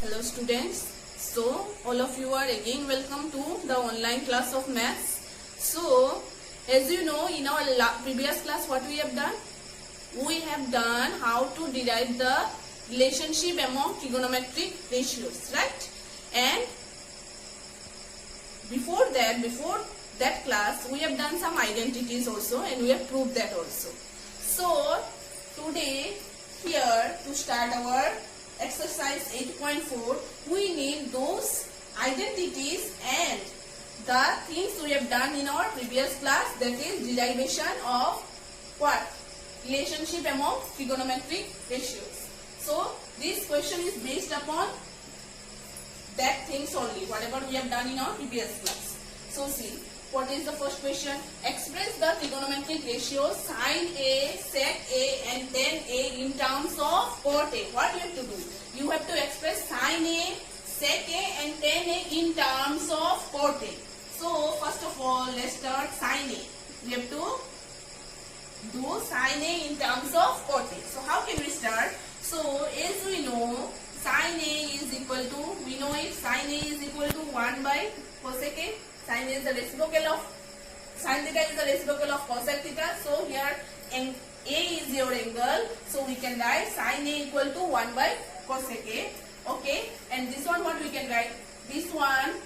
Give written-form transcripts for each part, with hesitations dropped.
Hello students. So all of you are again welcome to the online class of maths. So as you know, in our previous class what we have done? We have done how to derive the relationship among trigonometric ratios, right? And before that class we have done some identities also, and we have proved that also. So today here to start our exercise 8.4, we need those identities and the things we have done in our previous class, that is derivation of what? Relationship among trigonometric ratios. So this question is based upon that things only, whatever we have done in our previous class. So see, what is the first question? Express the trigonometric ratios sin A, sec A and tan A in terms of cot A. What you have to do? You have to express sin A, sec A and tan A in terms of cot A. So first of all, let's start sin A. We have to do sin A in terms of cot A. So how can we start? So as we know, sin A is equal to, we know it, sin A is equal to 1 by cosec A. Sin A is the reciprocal of, sin theta is the reciprocal of cosec theta. So here A is your angle. So we can write sin A equal to 1 by cosec A. Okay. And this one what we can write? This one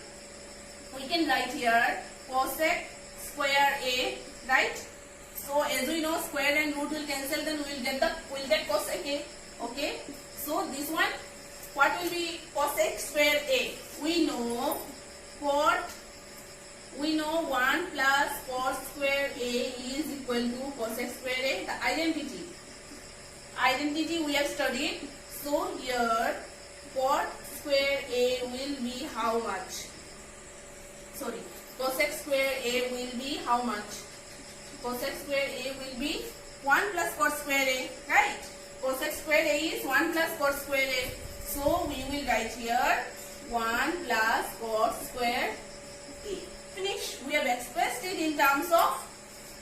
we can write here cosec square A, right? So as we know, square and root will cancel, then we will get cosec A. Okay. So this one, what will be cosec square A? We know 1 plus cos square A is equal to cosec square A. The identity we have studied. So here cot square A will be how much? Sorry, cosec square A will be how much? Cosec square A will be 1 plus cot square A, right? Cosec square A is 1 plus cot square A. So we will write here 1 plus cot square A. Finish. We have expressed it in terms of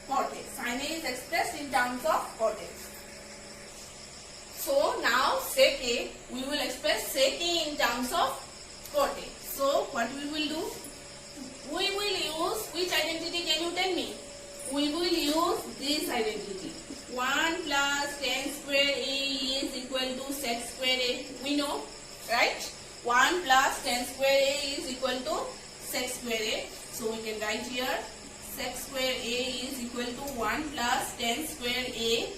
cot A. Sin A is expressed in terms of cot A. So now sec A, we will express sec A in terms of cot A. So what we will do? We will use which identity? Can you tell me? We will use this identity. 1 plus tan square A is equal to sec square A. We know, right? 1 plus tan square A is equal to sec square A. So we can write here sec square A is equal to 1 plus tan square A.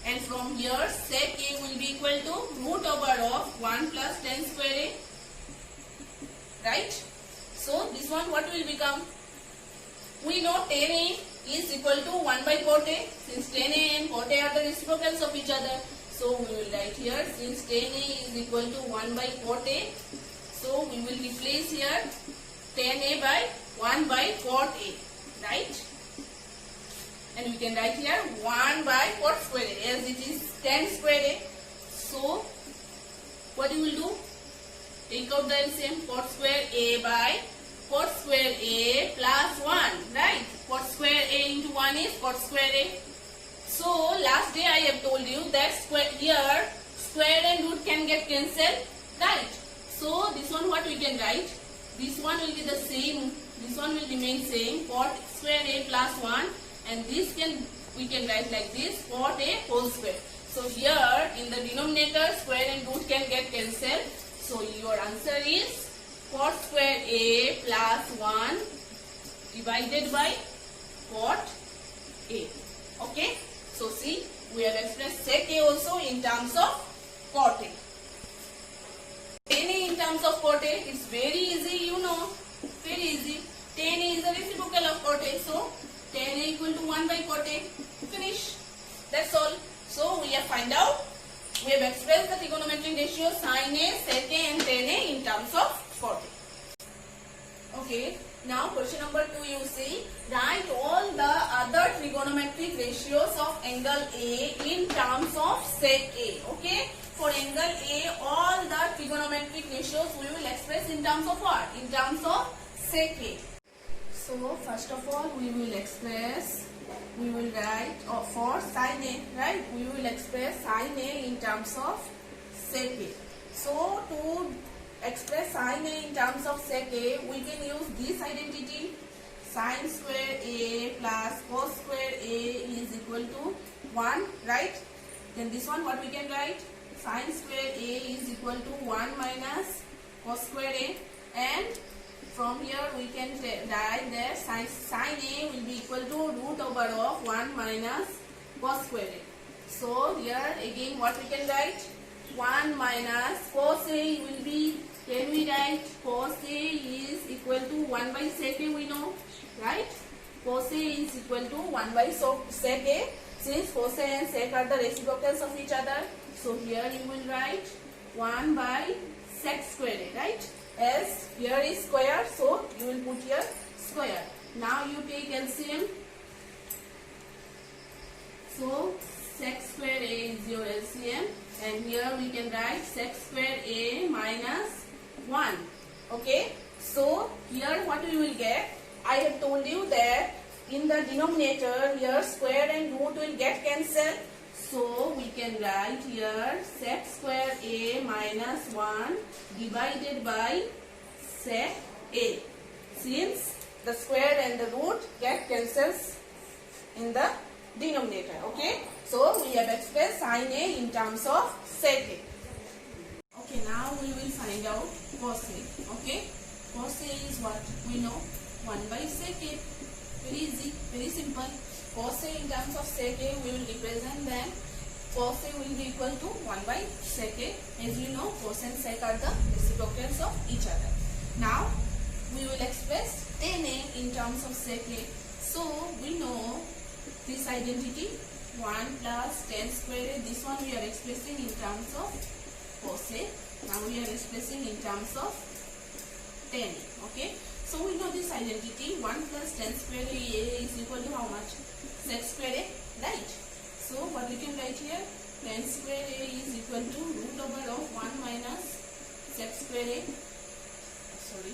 And from here sec A will be equal to root over of 1 plus tan square A. Right? So this one what will become? We know tan A is equal to 1 by cot A. Since tan A and cot A are the reciprocals of each other, so we will write here, since tan A is equal to 1 by cot A, so we will replace here tan A by 1 by cot A, right? And we can write here 1 by cot square A, as it is tan square A. So what you will do? Take out the LCM, cot square A by cot square A plus 1, right? Cot square A into 1 is cot square A. So last day I have told you that here square and root can get cancelled, right? So this one what we can write? This one will be the same. This one will remain same. Cot square A plus 1, and this we can write like this, cot A whole square. So here in the denominator square and root can get cancelled. So your answer is cot square A plus 1 divided by cot A. Okay. So see, we have expressed sec A also in terms of cot A. Tan A in terms of cot A, it's very easy, you know. Very easy. Tan A is the reciprocal of cot A. So tan A equal to 1 by cot A. Finish. That's all. So we have find out. We have expressed the trigonometric ratio sin A, sec A and tan A in terms of cot A. Okay. Now question number 2, you see, write all the other trigonometric ratios of angle A in terms of sec A. Okay. For angle A, all the trigonometric ratios we will express in terms of what? In terms of sec A. So first of all we will write for sin A, right? We will express sin A in terms of sec A. So to express sin A in terms of sec A, we can use this identity. Sin square A plus cos square A is equal to 1, right? Then this one what we can write? Sin square A is equal to 1 minus cos square A, and from here we can write that sin A will be equal to root over of 1 minus cos square A. So here again what we can write? 1 minus cos A will be, can we write cos A is equal to 1 by sec A, we know, right? Cos A is equal to 1 by sec A, since cos A and sec are the reciprocals of each other. So here you will write 1 by sec square A, right? As here is square, so you will put here square. Now you take LCM. So sec square A is your LCM, and here we can write sec square A minus 1. Okay, so here what we will get, I have told you that in the denominator here square and root will get cancelled. So we can write here sec square A minus 1 divided by sec A, since the square and the root get cancelled in the denominator. Okay, so we have expressed sin A in terms of sec A. Okay, now we will find out cos A. Okay, cos A is what we know, 1 by sec A. Very easy, very simple. Cos A in terms of sec A, we will represent them. Cos A will be equal to 1 by sec A. As you know, cos and sec are the reciprocals of each other. Now we will express tan A in terms of sec A. So we know this identity 1 plus tan square A. This one we are expressing in terms of cos A. Now we are expressing in terms of tan A. Okay. So we know this identity 1 plus tan square A is equal to how much? Sec square A, right? So what we can write here? Tan square A is equal to root over of 1 minus sec square A. Sorry.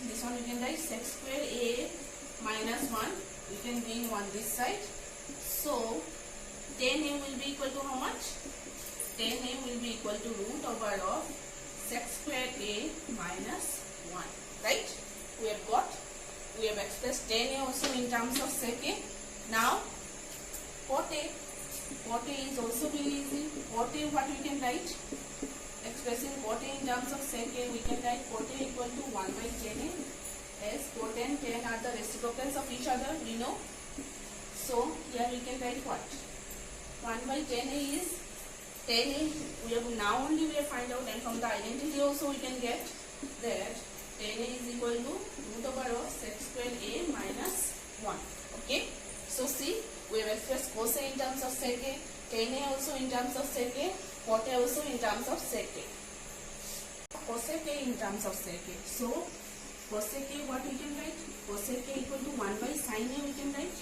This one we can write sec square A minus 1. We can bring 1 this side. So tan A will be equal to how much? Tan A will be equal to root over of sec square A minus 1, right? We have expressed tan A also in terms of sec A. Now cot A is also very easy. Cot A, what we can write? Expressing cot A in terms of sec A, we can write cot A equal to 1 by tan A, as cot and tan are the reciprocals of each other, we know. So here we can write what? 1 by tan A is tan A. We have find out, and from the identity also we can get that tan A is equal to root over of sec square A minus 1. Okay. So see, we have expressed cos A in terms of sec A, tan A also in terms of sec A, cot A also in terms of sec A. Cosec A in terms of sec A. So cosec A, what we can write? Cosec A equal to 1 by sin A we can write,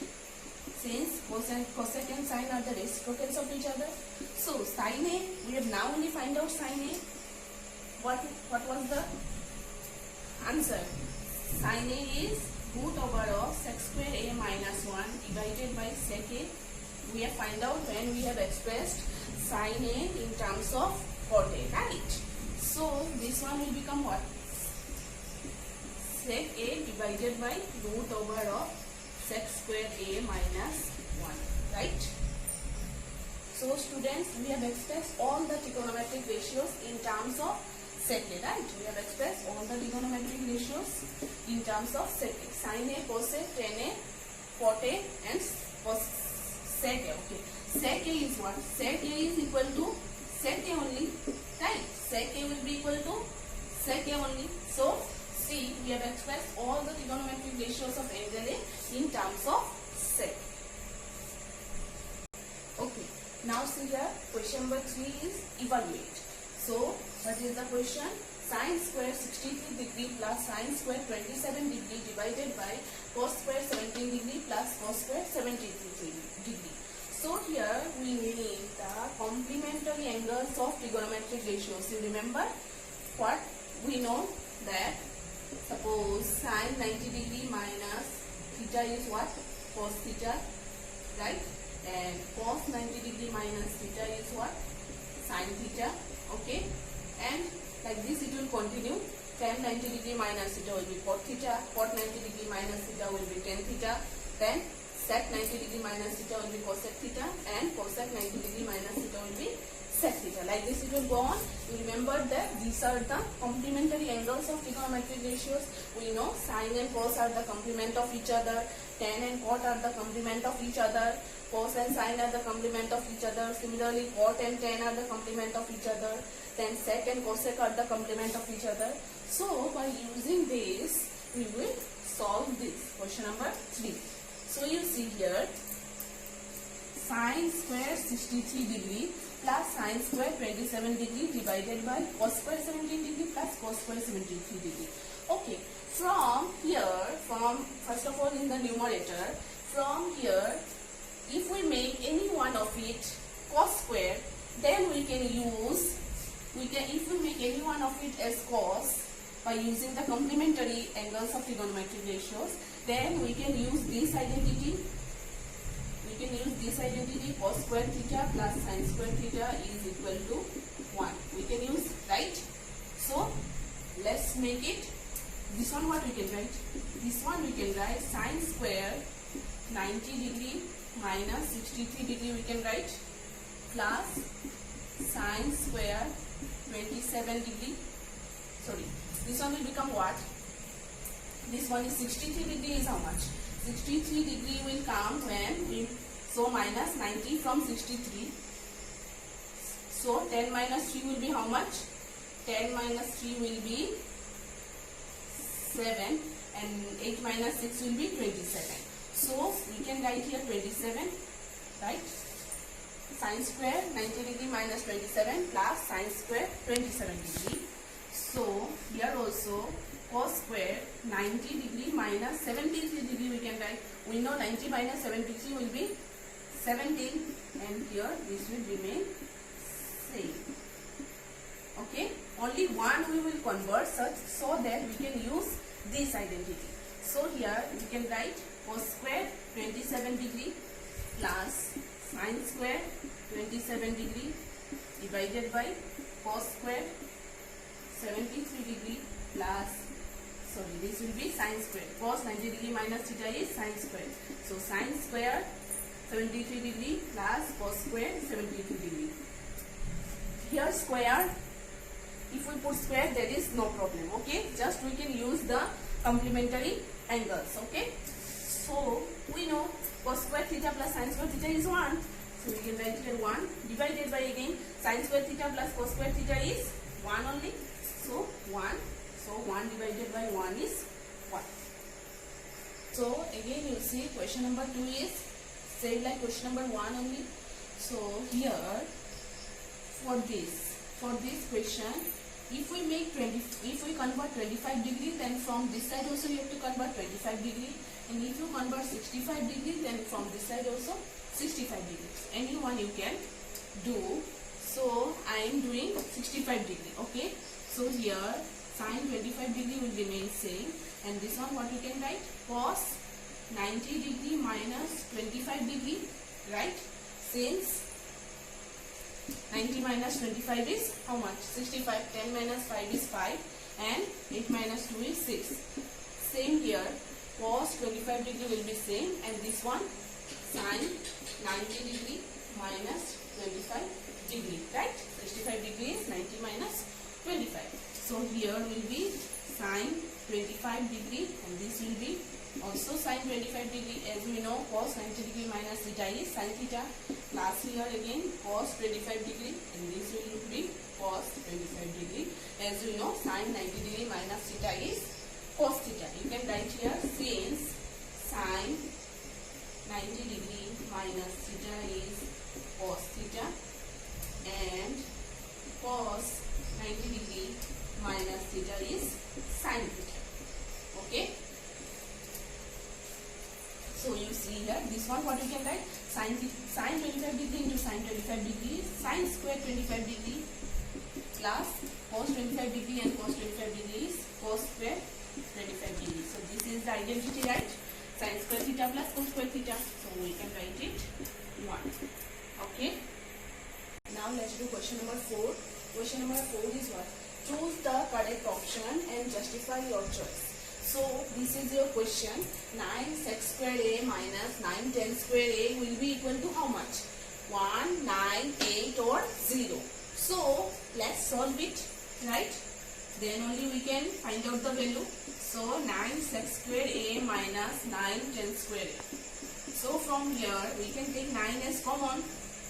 since cosec and sin are the reciprocals of each other. So sin A, we have now only find out sin A. What was the answer? Sin A is root over of sec square A minus 1 divided by sec A. We have find out when we have expressed sin A in terms of cot A, right? So this one will become what? Sec A divided by root over of sec square A minus 1, right? So students, we have expressed all the trigonometric ratios in terms of sec A, right? We have expressed all the trigonometric ratios in terms of sec A. Sin A, cos A, tan A, cot A and sec A. Okay. Sec A is what? Sec A is equal to sec A only, right? Sec A will be equal to sec A only. So see, we have expressed all the trigonometric ratios of angle A in terms of sec. Okay. Now see here, question number 3 is evaluate. So what is the question? Sin square 63 degree plus sin square 27 degree divided by cos square 17 degree plus cos square 73 degree. So here we need the complementary angles of trigonometric ratios. You remember what we know, that suppose sin 90 degree minus theta is what? Cos theta, right? And cos 90 degree minus theta is what? Sin theta. Okay, and like continue. Tan 90 degree minus theta will be cot theta. Cot 90 degree minus theta will be tan theta. Then sec 90 degree minus theta will be cosec theta, and cosec 90 degree minus theta will be sec theta. Like this it will go on. You remember that these are the complementary angles of trigonometric ratios. We know sin and cos are the complement of each other. Tan and cot are the complement of each other. Cos and sin are the complement of each other. Similarly, cot and tan are the complement of each other. Then sec and cosec are the complement of each other. So by using this, we will solve this. Question number 3. So you see here, sin square 63 degree plus sin square 27 degree divided by cos square 17 degree plus cos square 73 degree. Okay, from here, first of all in the numerator, from here, if we make any one of it cos square, then we can use, if we make any one of it as cos by using the complementary angles of trigonometric ratios, then we can use this identity. We can use this identity, cos square theta plus sin square theta is equal to 1. We can use, right? So let's make it. This one what we can write? This one we can write sin square 90 degree minus 63 degree we can write, plus sin square 27 degree. Sorry, this one will become what? This one is 63 degree is how much? 63 degree will come when we, so minus 90 from 63. So 10 minus 3 will be how much? 10 minus 3 will be 7, and 8 minus 6 will be 27. So we can write here 27, right? Sin square 90 degree minus 27 plus sin square 27 degree. So here also cos square 90 degree minus 73 degree we can write. We know 90 minus 73 will be 17, and here this will remain same. Okay, only one we will convert such so that we can use this identity. So here we can write cos square 27 degree plus sin square 27 degree divided by cos square 73 degree plus, sorry, this will be sin square. Cos 90 degree minus theta is sin square. So sin square 73 degree plus cos square 73 degree. Here square, if we put square, there is no problem. Okay, just we can use the complementary angles. Okay, so we know cos square theta plus sin square theta is 1. So we can write here 1 divided by, again, sin square theta plus cos square theta is 1 only. So 1. So 1 divided by 1 is 1. So again you see question number 2 is same like question number 1 only. So here for this question, if we make if we convert 25 degree, then from this side also you have to convert 25 degree, and if you convert 65 degree, then from this side also 65 degrees. Any one you can do. So I am doing 65 degree. Okay, so here sin 25 degree will remain same, and this one what you can write? Cos 90 degree minus 25 degree, right? Since 90 minus 25 is how much? 65. 10 minus 5 is 5, and 8 minus 2 is 6. Same here, cos 25 degree will be same, and this one sin 90 degree minus 25 degree, right? 65 degree is 90 minus 25. So here will be sin 25 degree, and this will be also sin 25 degree. As we know, cos 90 degree minus theta is sin theta. Plus here again cos 25 degree, and this will be cos 25 degree. As we know, sin 90 degree minus theta is cos theta. You can write here, since sin 90 degree minus theta is cos theta, and cos 90 degree minus theta is sin theta. Okay, so you see here, this one what you can write? Sin 25 degree into sin 25 degree, sin square 25 degree plus cos 25 degree, and cos 25 degree is cos square 25 degree. So this is the identity, right? Sin square theta plus cos square theta. So we can write it 1. Okay. Now let's do question number 4. Question number 4 is what? Choose the correct option and justify your choice. So this is your question. 9 sec square a minus 9 10 square a will be equal to how much? 1, 9, 8 or 0. So let's solve it, right? Then only we can find out the value. So 9 sec square a minus 9 10 square a. So from here we can take 9 as common.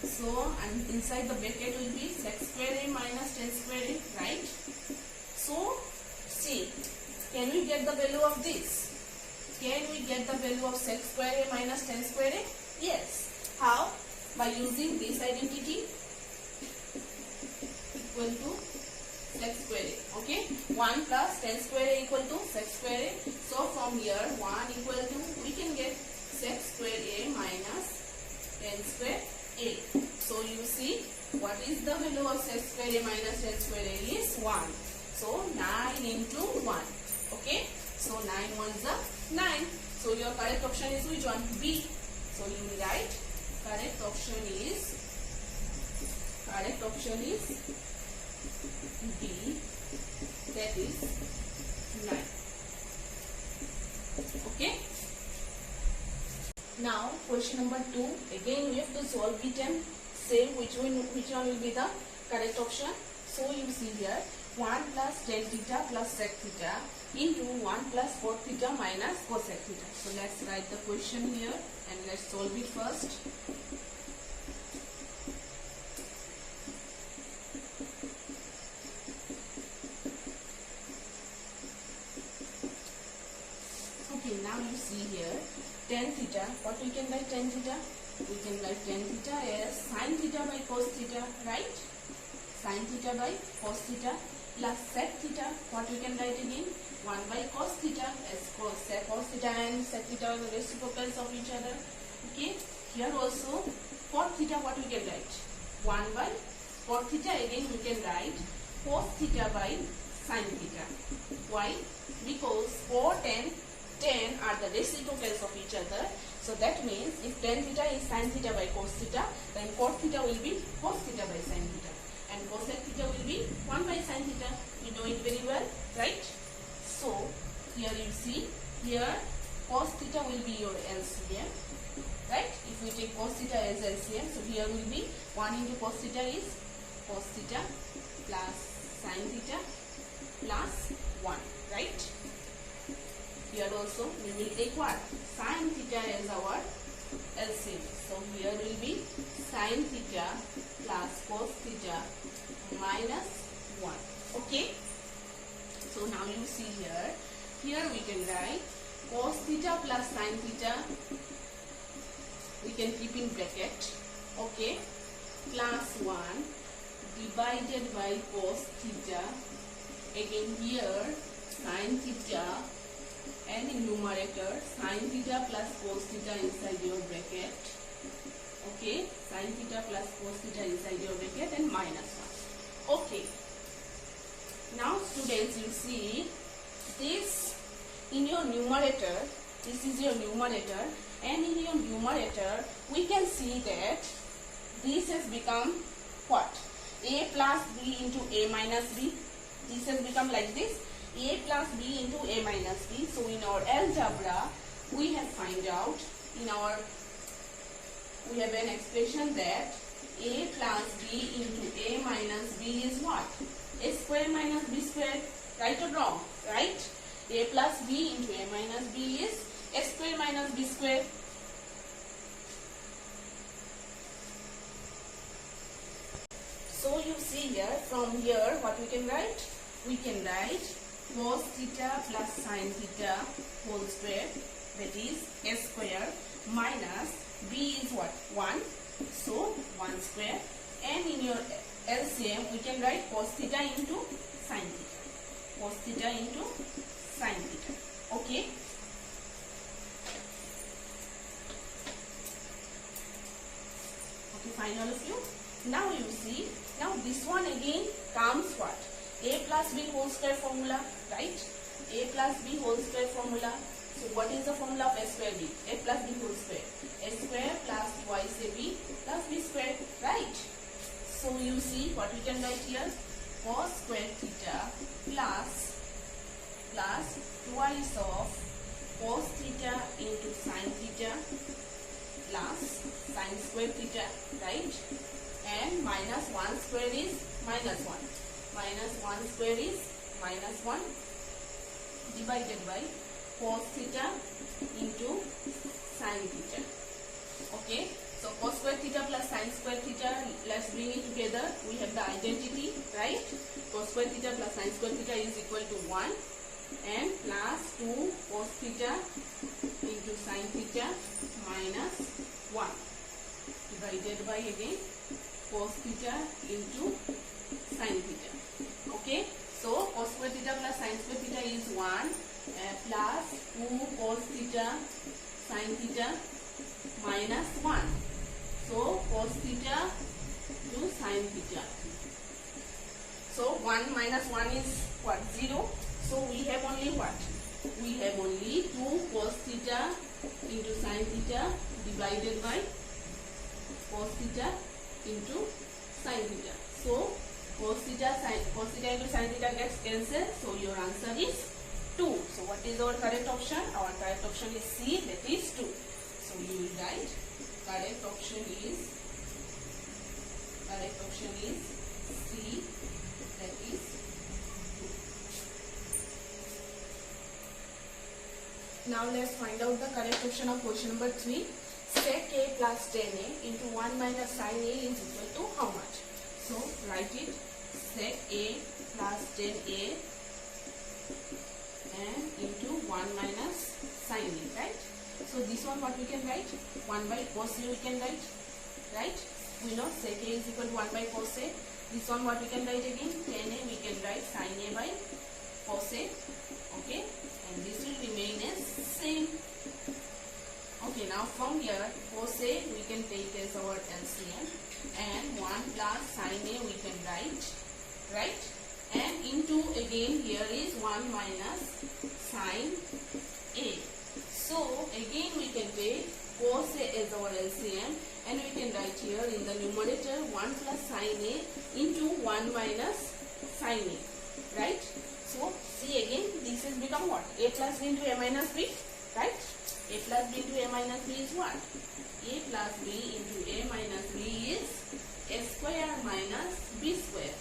So and inside the bracket will be sec square a minus 10 square a, right? So see, can we get the value of this? Can we get the value of sec square a minus 10 square a? Yes. How? By using this identity equal to sec square a. Okay, 1 plus 10 square a equal to sec square a. So from here 1 equal to, we can get sec square a minus 10 square a. So you see, what is the value of sec square a minus 10 square a is 1. So 9 into 1. Okay, so 9 ones are 9. So your correct option is which one? B. So you will write correct option is B, that is 9. Okay. Now question number 2. Again we have to solve it and say which one will be the correct option. So you see here 1 plus tan theta plus sec theta into 1 plus cot theta minus cosec theta. So let's write the question here and let's solve it first. Okay, now you see here tan theta. What we can write tan theta? We can write tan theta as sin theta by cos theta, right? Sin theta by cos theta plus sec theta. What we can write again? 1 by cos theta, as cos theta and sec theta are the reciprocals of each other. Okay, here also cot theta, what we can write? 1 by cot theta, again we can write cos theta by sin theta. Why? Because cot and tan are the reciprocals of each other. So that means if tan theta is sin theta by cos theta, then cot theta will be cos theta by sin theta, and cosec theta will be 1 by sin theta. We know it very well, right? So here you see, here cos theta will be your LCM, right? If we take cos theta as LCM, so here will be 1 into cos theta is cos theta plus sin theta plus 1, right? Here also we will take what? Sin theta as our LCM. So here will be sin theta plus cos theta minus 1. Okay. So now you see here we can write cos theta plus sin theta, we can keep in bracket, okay, plus 1 divided by cos theta, again here sin theta, and in numerator sin theta plus cos theta inside your bracket, okay, sin theta plus cos theta inside your bracket, and minus 1. Okay. Now students, you see this in your numerator, this is your numerator, and in your numerator we can see that this has become what? A plus b into a minus b. This has become like this, a plus b into a minus b. So in our algebra we have find out, we have an expression that a plus b into a minus b is what? A square minus b square, right or wrong? Right? A plus b into a minus b is a square minus b square. So you see here, from here what we can write? We can write cos theta plus sin theta whole square, that is a square, minus b is what? 1. So 1 square, and in your LCM we can write cos theta into sin theta, cos theta into sin theta. Okay. Okay, fine all of you. Now you see, now this one again comes what? A plus b whole square formula, right? A plus b whole square formula. So what is the formula of a square b? A plus b whole square. A square plus twice a b plus b square, right? So you see what we can write here? Cos square theta theta into sin theta plus sin square theta, right? And minus 1 square is minus 1. Minus 1 square is minus 1 divided by cos theta into sin theta. Okay, so cos square theta plus sin square theta, let's bring it together. We have the identity, right? Cos square theta plus sin square theta is equal to 1 and plus 2 cos theta into sin theta minus 1 divided by again cos theta into sin theta. Okay, so cos square theta plus sin square theta is 1 plus 2 cos theta sin theta minus 1. So cos theta to sin theta. So 1 minus 1 is what? 0. So we have only what? We have only 2 cos theta into sin theta divided by cos theta into sin theta. So cos theta into sin theta gets cancelled. So your answer is 2. So what is our correct option? Our correct option is C, that is 2. So you will write correct option is C, that is 2. Now let's find out the correct option of question number 3. Sec A plus 10A into 1 minus sin A is equal to how much? So write it, sec A plus 10A and into 1 minus sin A, right? So this one what we can write? 1 by cos A we can write, right? We know sec A is equal to 1 by cos A. This one what we can write again? 10A we can write sin A by cos A. Okay, and this will remain as same. Okay, now from here cos A we can take as our LCM and 1 plus sin A we can write, right? And into again here is 1 minus sin A. So again we can take cos A as our LCM and we can write here in the numerator 1 plus sin A into 1 minus sin A, right? So see again this has become what? A plus B into A minus B, right? A plus B into A minus B is what? A plus B into A minus B is A square minus B square.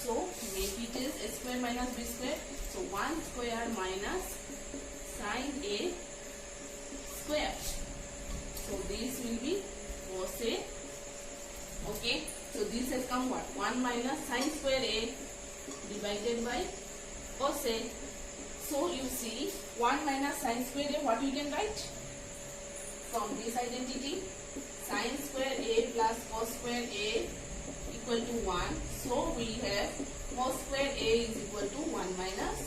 So make it is A square minus B square. So 1 square minus sin A square. So this will be cos A. Okay. So this has come what? 1 minus sin square A divided by cos A. So you see 1 minus sin square A, what you can write? From this identity, sin square A plus cos square A equal to 1. So we have cos square A is equal to 1 minus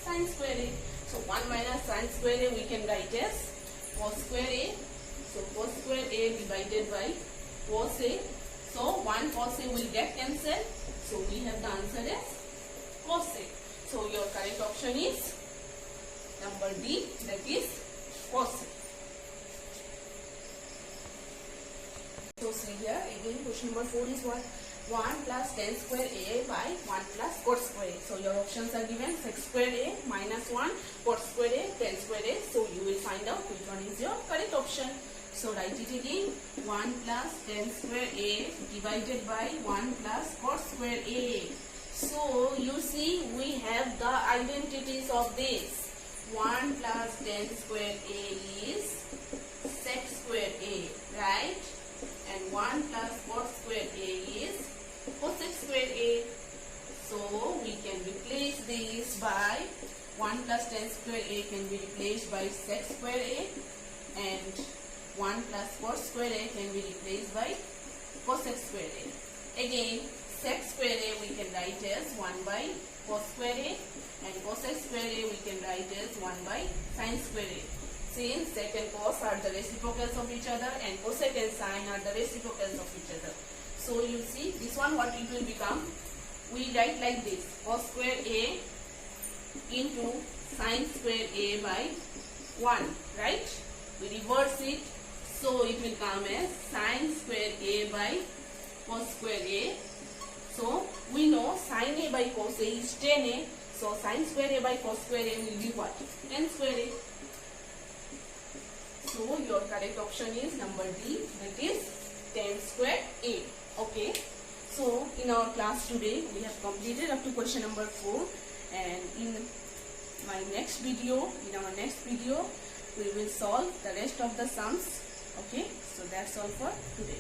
sin square A. So 1 minus sin square A we can write as cos square A. So cos square A divided by cos A. So 1 cos A will get cancelled. So we have the answer as cos A. So your correct option is number D, that is cos A. So see here again question number 4 is what? 1 plus tan square A by 1 plus cot square A. So your options are given sec square A minus 1, cot square A, tan square A. So you will find out which one is your correct option. So write it again, 1 plus tan square A divided by 1 plus cot square A. So you see we have the identities of this. 1 plus tan square A is sec square A, right? And 1 plus cot square A is cosec square A. So we can replace this by 1 plus tan square A can be replaced by sec square A and 1 plus cot square A can be replaced by cosec square A. Again sec square A we can write as 1 by cos square A and cosec square A we can write as 1 by sin square A. Since sec and cos are the reciprocals of each other and cosec and sin are the reciprocals of each other. So you see this one what it will become? We write like this, cos square A into sin square A by 1, right? We reverse it. So it will come as sin square A by cos square A. So we know sin A by cos A is tan A. So sin square A by cos square A will be what? Tan square A. your correct option is number D, that is 10 squared 8. Okay. So in our class today we have completed up to question number 4, and in our next video we will solve the rest of the sums. Okay. So that's all for today.